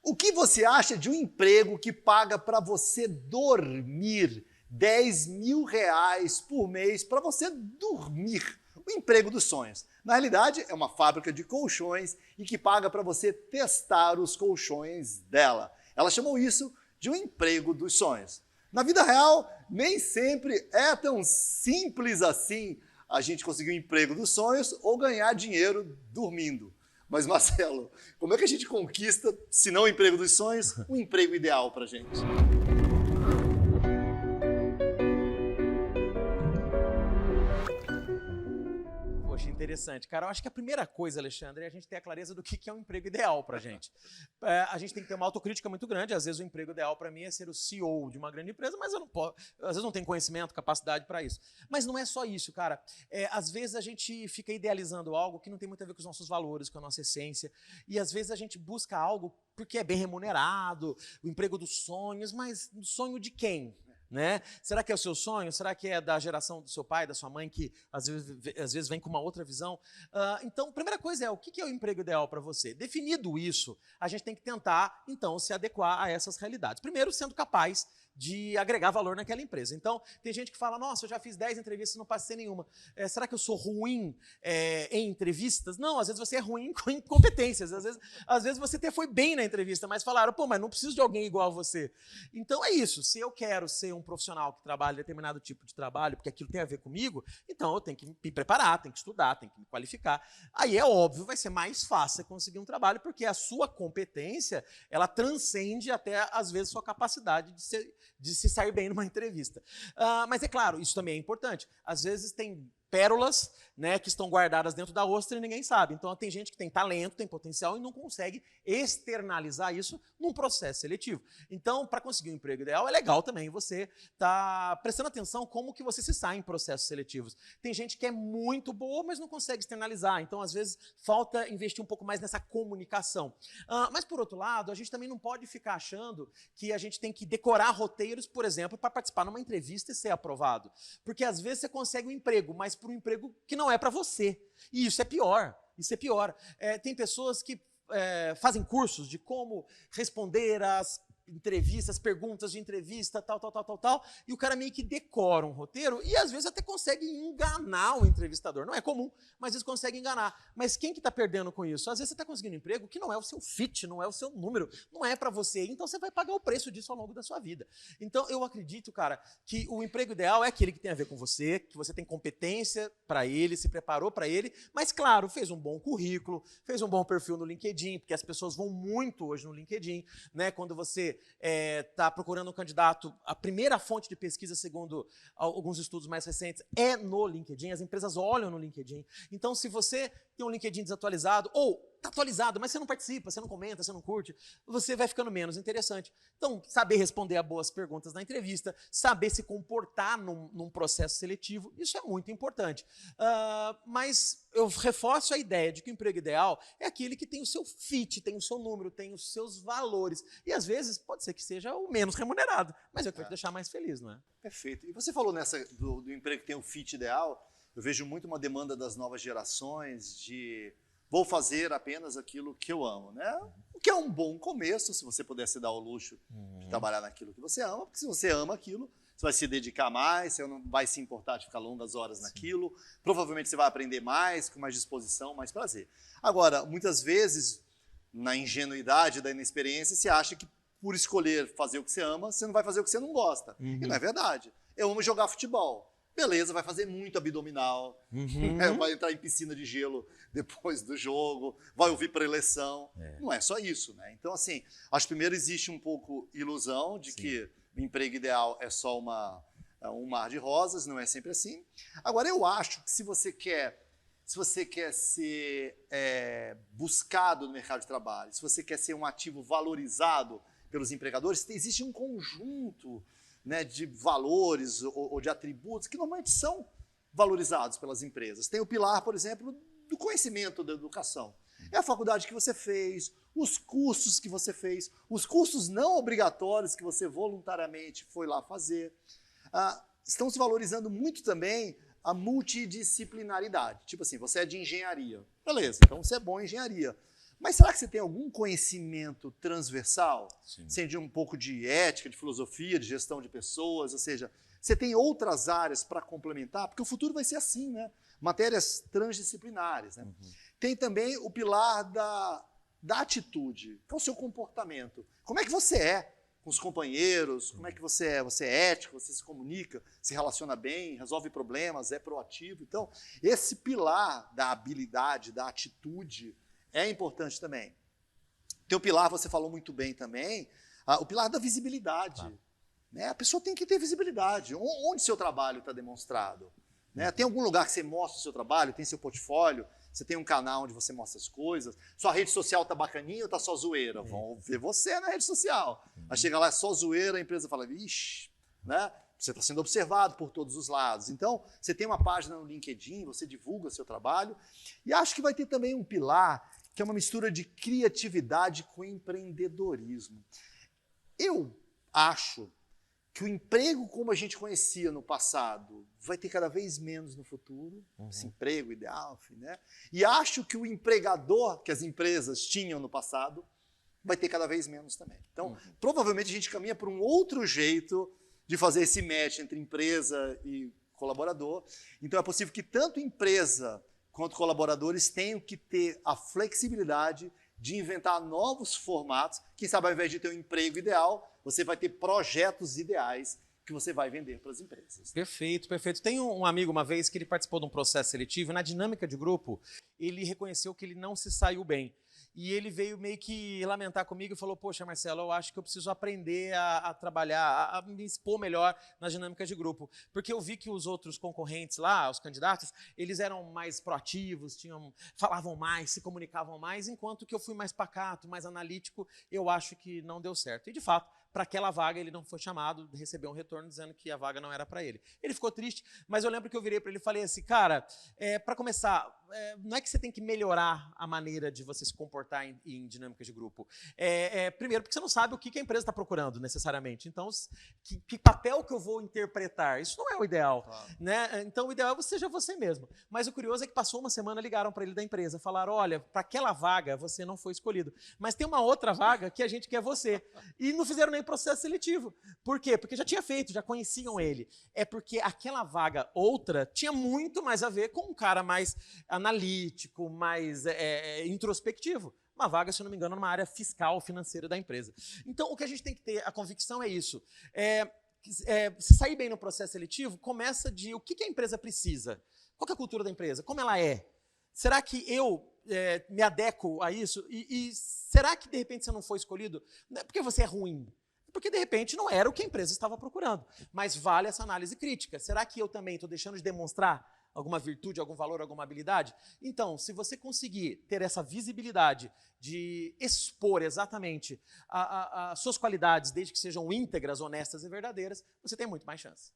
O que você acha de um emprego que paga para você dormir R$ 10.000 por mês para você dormir? O emprego dos sonhos. Na realidade, é uma fábrica de colchões e que paga para você testar os colchões dela. Ela chamou isso de um emprego dos sonhos. Na vida real, nem sempre é tão simples assim a gente conseguir um emprego dos sonhos ou ganhar dinheiro dormindo. Mas, Marcelo, como é que a gente conquista, se não o emprego dos sonhos, um emprego ideal para a gente? Poxa, interessante. Cara, eu acho que a primeira coisa, Alexandre, é a gente ter a clareza do que é um emprego ideal pra gente. A gente tem que ter uma autocrítica muito grande. Às vezes o emprego ideal para mim é ser o CEO de uma grande empresa, mas eu não posso, às vezes não tenho conhecimento, capacidade para isso. Mas não é só isso, cara. Às vezes a gente fica idealizando algo que não tem muito a ver com os nossos valores, com a nossa essência. E às vezes a gente busca algo porque é bem remunerado, o emprego dos sonhos, mas o sonho de quem? Né? Será que é o seu sonho? Será que é da geração do seu pai, da sua mãe, que às vezes vem com uma outra visão? Então, a primeira coisa é, o que é o emprego ideal para você? Definido isso, a gente tem que tentar, então, se adequar a essas realidades. Primeiro, sendo capaz de agregar valor naquela empresa. Então, tem gente que fala, nossa, eu já fiz 10 entrevistas e não passei nenhuma. Será que eu sou ruim em entrevistas? Não, às vezes você é ruim com incompetências. Às vezes você até foi bem na entrevista, mas falaram, pô, mas não preciso de alguém igual a você. Então é isso, se eu quero ser um profissional que trabalha determinado tipo de trabalho, porque aquilo tem a ver comigo, então eu tenho que me preparar, tenho que estudar, tenho que me qualificar. Aí é óbvio, vai ser mais fácil conseguir um trabalho, porque a sua competência, ela transcende até, às vezes, sua capacidade de se sair bem numa entrevista. Mas é claro, isso também é importante. Às vezes tem pérolas, né, que estão guardadas dentro da ostra e ninguém sabe. Então tem gente que tem talento, tem potencial e não consegue externalizar isso num processo seletivo. Então, para conseguir um emprego ideal, é legal também você estar prestando atenção como que você se sai em processos seletivos. Tem gente que é muito boa, mas não consegue externalizar. Então, às vezes, falta investir um pouco mais nessa comunicação. Mas, por outro lado, a gente também não pode ficar achando que a gente tem que decorar roteiros, por exemplo, para participar numa entrevista e ser aprovado. Porque, às vezes, você consegue um emprego, mas por um emprego que não é para você. E isso é pior. Isso é pior. Tem pessoas que fazem cursos de como responder às entrevistas, perguntas de entrevista, tal, e o cara meio que decora um roteiro e às vezes até consegue enganar o entrevistador. Não é comum, mas eles conseguem enganar. Mas quem que está perdendo com isso? Às vezes você está conseguindo um emprego que não é o seu fit, não é o seu número, não é para você, então você vai pagar o preço disso ao longo da sua vida. Então eu acredito, cara, que o emprego ideal é aquele que tem a ver com você, que você tem competência para ele, se preparou para ele, mas claro, fez um bom currículo, fez um bom perfil no LinkedIn, porque as pessoas vão muito hoje no LinkedIn, né? Quando você está procurando um candidato, a primeira fonte de pesquisa, segundo alguns estudos mais recentes, é no LinkedIn. As empresas olham no LinkedIn. Então, se você tem um LinkedIn desatualizado, ou está atualizado, mas você não participa, você não comenta, você não curte, você vai ficando menos interessante. Então, saber responder a boas perguntas na entrevista, saber se comportar num processo seletivo, isso é muito importante. Mas eu reforço a ideia de que o emprego ideal é aquele que tem o seu fit, tem o seu número, tem os seus valores. E, às vezes, pode ser que seja o menos remunerado, mas é o que vai te deixar mais feliz, não é? Perfeito. E você falou do emprego que tem o fit ideal. Eu vejo muito uma demanda das novas gerações de vou fazer apenas aquilo que eu amo, né? O que é um bom começo, se você pudesse dar o luxo de trabalhar naquilo que você ama, porque se você ama aquilo, você vai se dedicar mais, você não vai se importar de ficar longas horas naquilo, provavelmente você vai aprender mais, com mais disposição, mais prazer. Agora, muitas vezes, na ingenuidade da inexperiência, se acha que por escolher fazer o que você ama, você não vai fazer o que você não gosta. E não é verdade. Eu amo jogar futebol. Beleza, vai fazer muito abdominal, vai entrar em piscina de gelo depois do jogo, vai ouvir preleção. Não é só isso, né? Então, assim, acho que primeiro existe um pouco ilusão de que o emprego ideal é só um mar de rosas, não é sempre assim. Agora, eu acho que se você quer ser buscado no mercado de trabalho, se você quer ser um ativo valorizado pelos empregadores, existe um conjunto, né, de valores ou de atributos que normalmente são valorizados pelas empresas. Tem o pilar, por exemplo, do conhecimento da educação. É a faculdade que você fez, os cursos que você fez, os cursos não obrigatórios que você voluntariamente foi lá fazer. Estão se valorizando muito também a multidisciplinaridade. Tipo assim, você é de engenharia. Beleza, então você é bom em engenharia. Mas será que você tem algum conhecimento transversal? Sim. Seja um pouco de ética, de filosofia, de gestão de pessoas, ou seja, você tem outras áreas para complementar? Porque o futuro vai ser assim, né? Matérias transdisciplinares, né? Tem também o pilar da atitude, que é o seu comportamento. Como é que você é com os companheiros? Como é que você é? Você é ético, você se comunica, se relaciona bem, resolve problemas, é proativo. Então, esse pilar da habilidade, da atitude, é importante também. Tem o pilar, você falou muito bem também, o pilar da visibilidade. Né? A pessoa tem que ter visibilidade. Onde seu trabalho está demonstrado? Né? Tem algum lugar que você mostra o seu trabalho, tem seu portfólio, você tem um canal onde você mostra as coisas, sua rede social tá bacaninha ou tá só zoeira? Vão ver você na rede social. Aí chega lá, é só zoeira, a empresa fala, ixi, né? Você está sendo observado por todos os lados. Então, você tem uma página no LinkedIn, você divulga seu trabalho, e acho que vai ter também um pilar, que é uma mistura de criatividade com empreendedorismo. Eu acho que o emprego como a gente conhecia no passado vai ter cada vez menos no futuro, esse emprego ideal, enfim, né? E acho que o empregador que as empresas tinham no passado vai ter cada vez menos também. Então, provavelmente a gente caminha por um outro jeito de fazer esse match entre empresa e colaborador. Então, é possível que tanto empresa quanto colaboradores tenham que ter a flexibilidade de inventar novos formatos. Quem sabe, ao invés de ter um emprego ideal, você vai ter projetos ideais que você vai vender para as empresas. Perfeito, perfeito. Tem um amigo uma vez que ele participou de um processo seletivo, e na dinâmica de grupo, ele reconheceu que ele não se saiu bem. E ele veio meio que lamentar comigo e falou, poxa, Marcelo, eu acho que eu preciso aprender a trabalhar, a me expor melhor nas dinâmicas de grupo. Porque eu vi que os outros concorrentes lá, os candidatos, eles eram mais proativos, falavam mais, se comunicavam mais, enquanto que eu fui mais pacato, mais analítico, eu acho que não deu certo. E, de fato, para aquela vaga ele não foi chamado, recebeu um retorno dizendo que a vaga não era para ele. Ele ficou triste, mas eu lembro que eu virei para ele e falei assim, cara, para começar, não é que você tem que melhorar a maneira de você se comportar em dinâmicas de grupo. Primeiro, porque você não sabe o que a empresa está procurando necessariamente. Então, que papel que eu vou interpretar? Isso não é o ideal. Claro. Né? Então, o ideal é você seja você mesmo. Mas o curioso é que passou uma semana, ligaram para ele da empresa, falaram, olha, para aquela vaga você não foi escolhido, mas tem uma outra vaga que a gente quer você. E não fizeram nem processo seletivo. Por quê? Porque já tinha feito, já conheciam ele. É porque aquela vaga outra tinha muito mais a ver com um cara mais analítico, mais introspectivo. Uma vaga, se eu não me engano, numa área fiscal, financeira da empresa. Então, o que a gente tem que ter, a convicção é isso. Se sair bem no processo seletivo, começa de o que a empresa precisa. Qual que é a cultura da empresa? Como ela é? Será que eu me adequo a isso? E será que, de repente, você não foi escolhido? Não é porque você é ruim. Porque, de repente, não era o que a empresa estava procurando. Mas vale essa análise crítica. Será que eu também estou deixando de demonstrar alguma virtude, algum valor, alguma habilidade? Então, se você conseguir ter essa visibilidade de expor exatamente as suas qualidades, desde que sejam íntegras, honestas e verdadeiras, você tem muito mais chance.